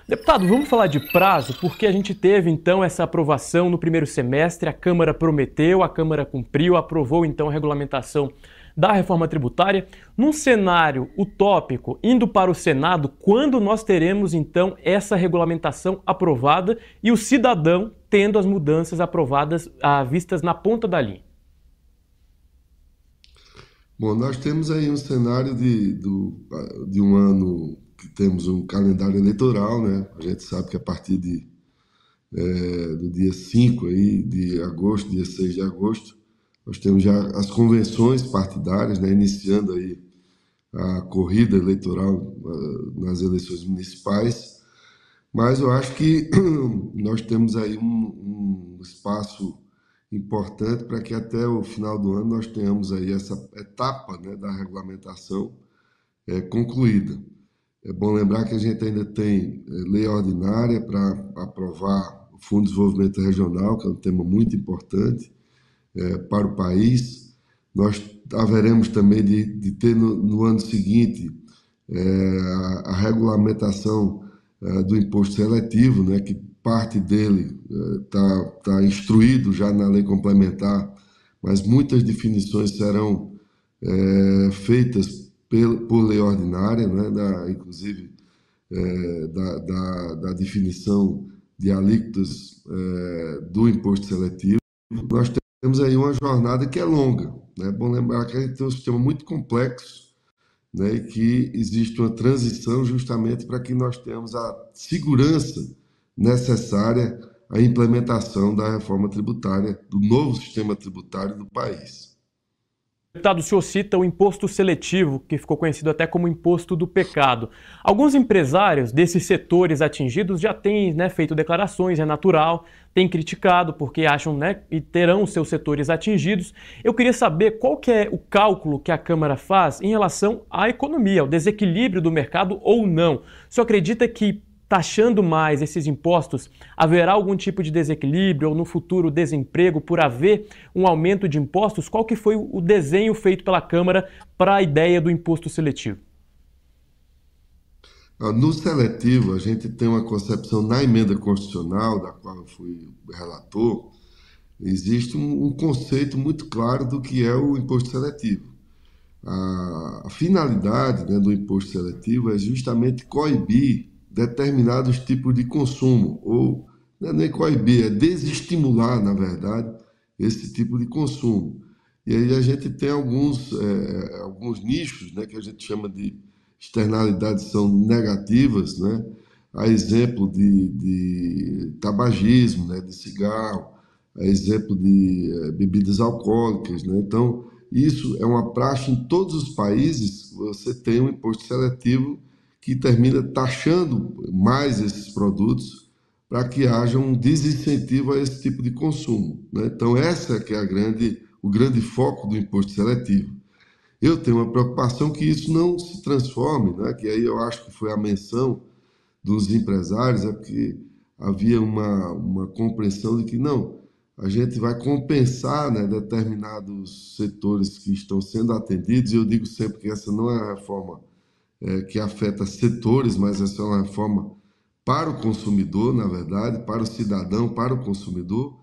Deputado, vamos falar de prazo, porque a gente teve então essa aprovação no primeiro semestre, a Câmara prometeu, a Câmara cumpriu, aprovou então a regulamentação da reforma tributária. Num cenário utópico, indo para o Senado, quando nós teremos então essa regulamentação aprovada e o cidadão tendo as mudanças aprovadas vistas na ponta da linha? Bom, nós temos aí um cenário de um ano que temos um calendário eleitoral, né? A gente sabe que a partir do dia 5 aí, de agosto, dia 6 de agosto, nós temos já as convenções partidárias, né? Iniciando aí a corrida eleitoral nas eleições municipais. Mas eu acho que nós temos aí um espaço importante para que até o final do ano nós tenhamos aí essa etapa, né, da regulamentação concluída. É bom lembrar que a gente ainda tem lei ordinária para aprovar o Fundo de Desenvolvimento Regional, que é um tema muito importante para o país. Nós haveremos também de ter no ano seguinte a regulamentação do imposto seletivo, né, que parte dele está instruído já na lei complementar, mas muitas definições serão feitas por lei ordinária, né, inclusive da definição de alíquotas do imposto seletivo. Nós temos aí uma jornada que é longa, né? É bom lembrar que a gente tem um sistema muito complexo, né, e que existe uma transição justamente para que nós tenhamos a segurança necessária à implementação da reforma tributária, do novo sistema tributário do país. Deputado, o senhor cita o imposto seletivo, que ficou conhecido até como imposto do pecado. Alguns empresários desses setores atingidos já têm, feito declarações, é natural, têm criticado porque acham, e terão seus setores atingidos. Eu queria saber qual que é o cálculo que a Câmara faz em relação à economia, ao desequilíbrio do mercado ou não. O senhor acredita que taxando mais esses impostos, haverá algum tipo de desequilíbrio ou no futuro desemprego por haver um aumento de impostos? Qual que foi o desenho feito pela Câmara para a ideia do imposto seletivo? No seletivo, a gente tem uma concepção na emenda constitucional, da qual eu fui relator, existe um conceito muito claro do que é o imposto seletivo. A finalidade, né, do imposto seletivo é justamente coibir determinados tipos de consumo, ou não é nem coibir, é desestimular, na verdade, esse tipo de consumo. E aí a gente tem alguns nichos, né, que a gente chama de externalidades são negativas, né? A exemplo de tabagismo, né, de cigarro, a exemplo de bebidas alcoólicas, né? Então, isso é uma praxe em todos os países, você tem um imposto seletivo que termina taxando mais esses produtos para que haja um desincentivo a esse tipo de consumo, né? Então, essa que é o grande foco do imposto seletivo. Eu tenho uma preocupação que isso não se transforme, né? Que aí eu acho que foi a menção dos empresários, é porque havia uma compreensão de que não, a gente vai compensar, né, determinados setores que estão sendo atendidos, e eu digo sempre que essa não é a reforma que afeta setores, mas essa é uma reforma para o consumidor, na verdade, para o cidadão, para o consumidor,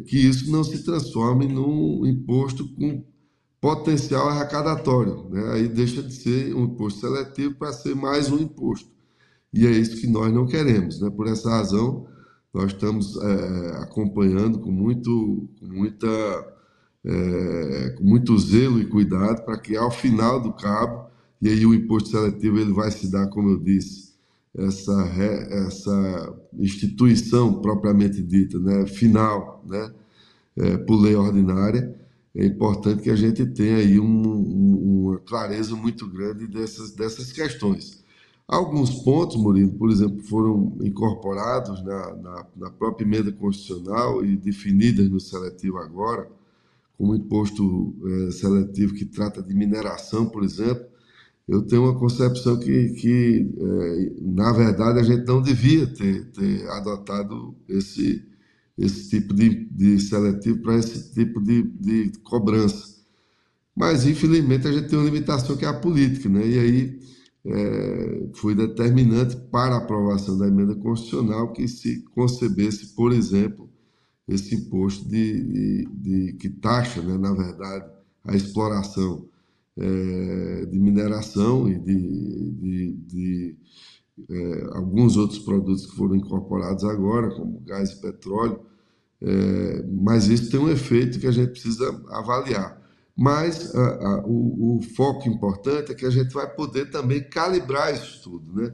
que isso não se transforme num imposto com potencial arrecadatório, né? Aí deixa de ser um imposto seletivo para ser mais um imposto. E é isso que nós não queremos, né? Por essa razão, nós estamos acompanhando com muito zelo e cuidado para que, ao final do cabo, e aí o imposto seletivo ele vai se dar, como eu disse, essa instituição propriamente dita, né? Final, né? Por lei ordinária, é importante que a gente tenha aí uma clareza muito grande dessas questões. Alguns pontos, Murilo, por exemplo, foram incorporados na própria emenda constitucional e definidas no seletivo agora, como imposto seletivo que trata de mineração, por exemplo. Eu tenho uma concepção na verdade, a gente não devia ter adotado esse tipo de seletivo para esse tipo de cobrança. Mas, infelizmente, a gente tem uma limitação que é a política, né? E aí foi determinante para a aprovação da emenda constitucional que se concebesse, por exemplo, esse imposto que taxa, né, na verdade, a exploração de mineração e de alguns outros produtos que foram incorporados agora, como gás e petróleo, mas isso tem um efeito que a gente precisa avaliar. Mas o foco importante é que a gente vai poder também calibrar isso tudo, né?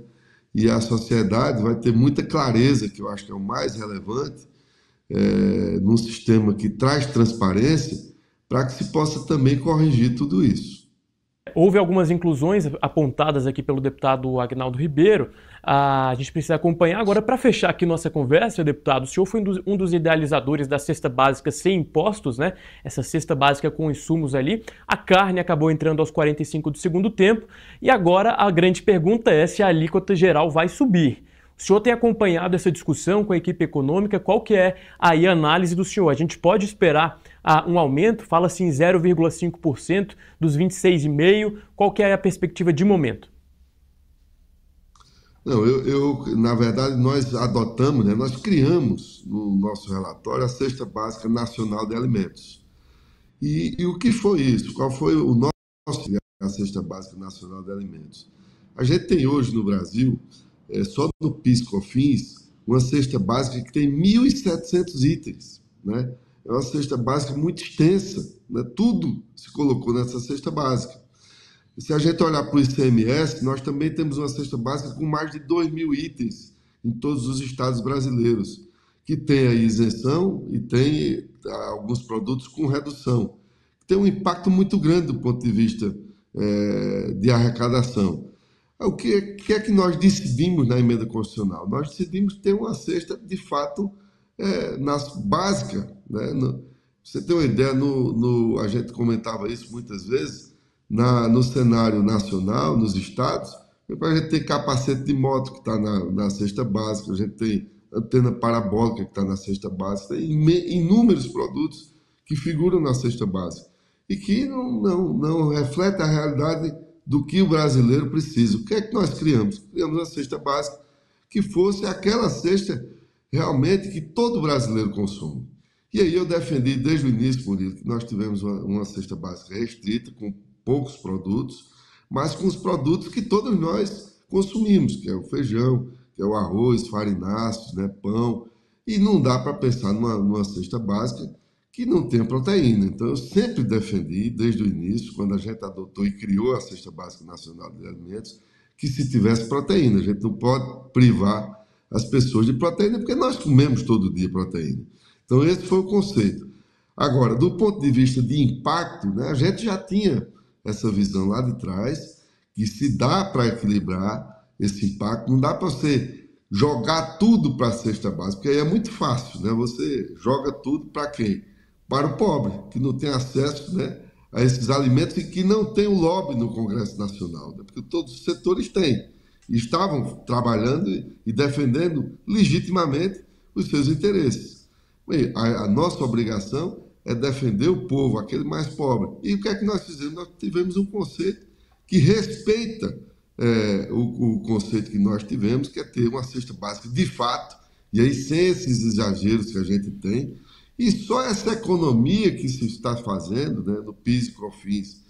E a sociedade vai ter muita clareza, que eu acho que é o mais relevante, num sistema que traz transparência, para que se possa também corrigir tudo isso. Houve algumas inclusões apontadas aqui pelo deputado Agnaldo Ribeiro. A gente precisa acompanhar. Agora, para fechar aqui nossa conversa, deputado, o senhor foi um dos idealizadores da cesta básica sem impostos, né? Essa cesta básica com insumos ali. A carne acabou entrando aos 45 do segundo tempo. E agora a grande pergunta é se a alíquota geral vai subir. O senhor tem acompanhado essa discussão com a equipe econômica? Qual que é aí a análise do senhor? A gente pode esperar um aumento? Fala-se em 0,5% dos 26,5%. Qual que é a perspectiva de momento? Não, na verdade, nós adotamos, né, nós criamos no nosso relatório a Cesta Básica Nacional de Alimentos. E o que foi isso? Qual foi o nosso a Cesta Básica Nacional de Alimentos? A gente tem hoje no Brasil, só no PIS/COFINS, uma cesta básica que tem 1.700 itens, né? É uma cesta básica muito extensa, né? Tudo se colocou nessa cesta básica. E se a gente olhar para o ICMS, nós também temos uma cesta básica com mais de 2.000 itens em todos os estados brasileiros, que tem a isenção e tem alguns produtos com redução. Tem um impacto muito grande do ponto de vista de arrecadação. O que é que nós decidimos na emenda constitucional? Nós decidimos ter uma cesta, de fato, básica. Né? Você tem uma ideia, a gente comentava isso muitas vezes, no cenário nacional, nos estados, a gente tem capacete de moto que está na cesta básica, a gente tem antena parabólica que está na cesta básica, tem inúmeros produtos que figuram na cesta básica e que não refletem a realidade do que o brasileiro precisa. O que é que nós criamos? Criamos uma cesta básica que fosse aquela cesta realmente que todo brasileiro consome. E aí eu defendi desde o início, Murilo, que nós tivemos uma cesta básica restrita, com poucos produtos, mas com os produtos que todos nós consumimos, que é o feijão, que é o arroz, farináceos, né, pão. E não dá para pensar numa cesta básica que não tenha proteína. Então, eu sempre defendi, desde o início, quando a gente adotou e criou a Cesta Básica Nacional de Alimentos, que se tivesse proteína. A gente não pode privar as pessoas de proteína, porque nós comemos todo dia proteína. Então, esse foi o conceito. Agora, do ponto de vista de impacto, né, a gente já tinha essa visão lá de trás, que se dá para equilibrar esse impacto, não dá para você jogar tudo para a cesta básica, porque aí é muito fácil, né? Você joga tudo para quem? Para o pobre, que não tem acesso, né, a esses alimentos e que não tem o lobby no Congresso Nacional, né? Porque todos os setores têm. E estavam trabalhando e defendendo legitimamente os seus interesses. E a nossa obrigação é defender o povo, aquele mais pobre. E o que é que nós fizemos? Nós tivemos um conceito que respeita o conceito que nós tivemos, que é ter uma cesta básica de fato, e aí sem esses exageros que a gente tem, e só essa economia que se está fazendo, né, no PIS e COFINS,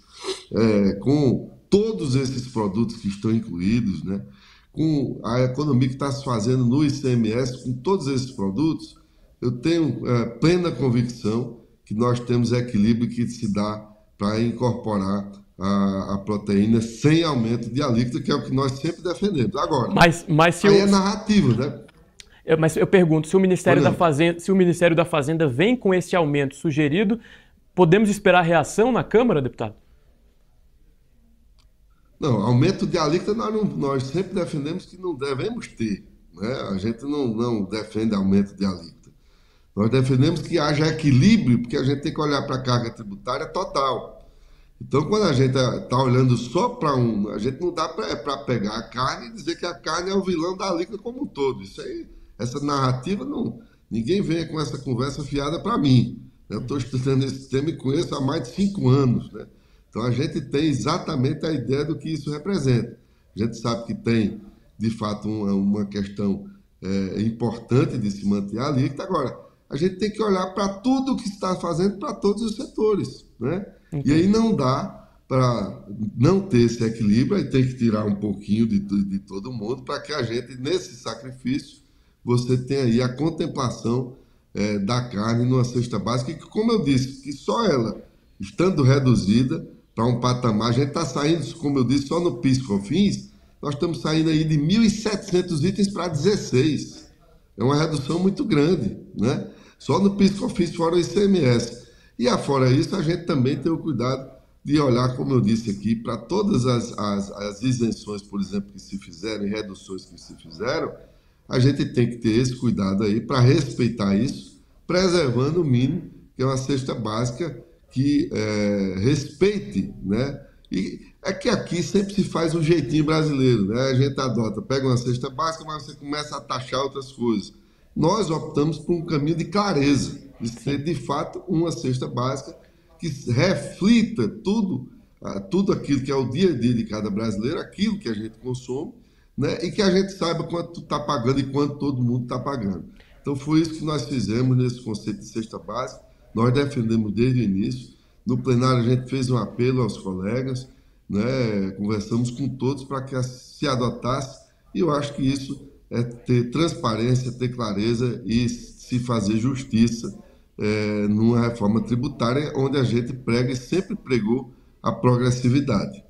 com todos esses produtos que estão incluídos, né, com a economia que está se fazendo no ICMS, com todos esses produtos, eu tenho plena convicção que nós temos equilíbrio que se dá para incorporar a proteína sem aumento de alíquota, que é o que nós sempre defendemos. Agora, mas se aí é narrativa, né? Mas eu pergunto, se o Ministério da Fazenda vem com esse aumento sugerido, podemos esperar reação na Câmara, deputado? Não, aumento de alíquota nós sempre defendemos que não devemos ter, né? A gente não defende aumento de alíquota. Nós defendemos que haja equilíbrio, porque a gente tem que olhar para a carga tributária total. Então, quando a gente está olhando só para a gente não dá para pegar a carne e dizer que a carne é o vilão da alíquota como um todo. Isso aí, essa narrativa, ninguém venha com essa conversa fiada para mim. Eu estou estudando esse tema e conheço há mais de 5 anos, né? Então, a gente tem exatamente a ideia do que isso representa. A gente sabe que tem, de fato, uma questão importante de se manter a alíquota. Agora, a gente tem que olhar para tudo que está fazendo para todos os setores, né? E aí não dá para não ter esse equilíbrio, aí tem que tirar um pouquinho de todo mundo para que a gente, nesse sacrifício, você tenha aí a contemplação da carne numa cesta básica, que, como eu disse, que só ela, estando reduzida para um patamar, a gente está saindo, como eu disse, só no PIS/COFINS, nós estamos saindo aí de 1.700 itens para 16. É uma redução muito grande, né? Só no PIS/COFINS, fora o ICMS. E afora isso, a gente também tem o cuidado de olhar, como eu disse aqui, para todas as isenções, por exemplo, que se fizeram e reduções que se fizeram, a gente tem que ter esse cuidado aí para respeitar isso, preservando o mínimo, que é uma cesta básica que respeite, né? E é que aqui sempre se faz um jeitinho brasileiro, né? A gente adota, pega uma cesta básica, mas você começa a taxar outras coisas. Nós optamos por um caminho de clareza, de ser de fato uma cesta básica que reflita tudo aquilo que é o dia a dia de cada brasileiro, aquilo que a gente consome, né? E que a gente saiba quanto está pagando e quanto todo mundo está pagando. Então foi isso que nós fizemos nesse conceito de cesta básica, nós defendemos desde o início. No plenário a gente fez um apelo aos colegas, né? Conversamos com todos para que se adotasse, e eu acho que isso é ter transparência, ter clareza e se fazer justiça numa reforma tributária onde a gente prega e sempre pregou a progressividade.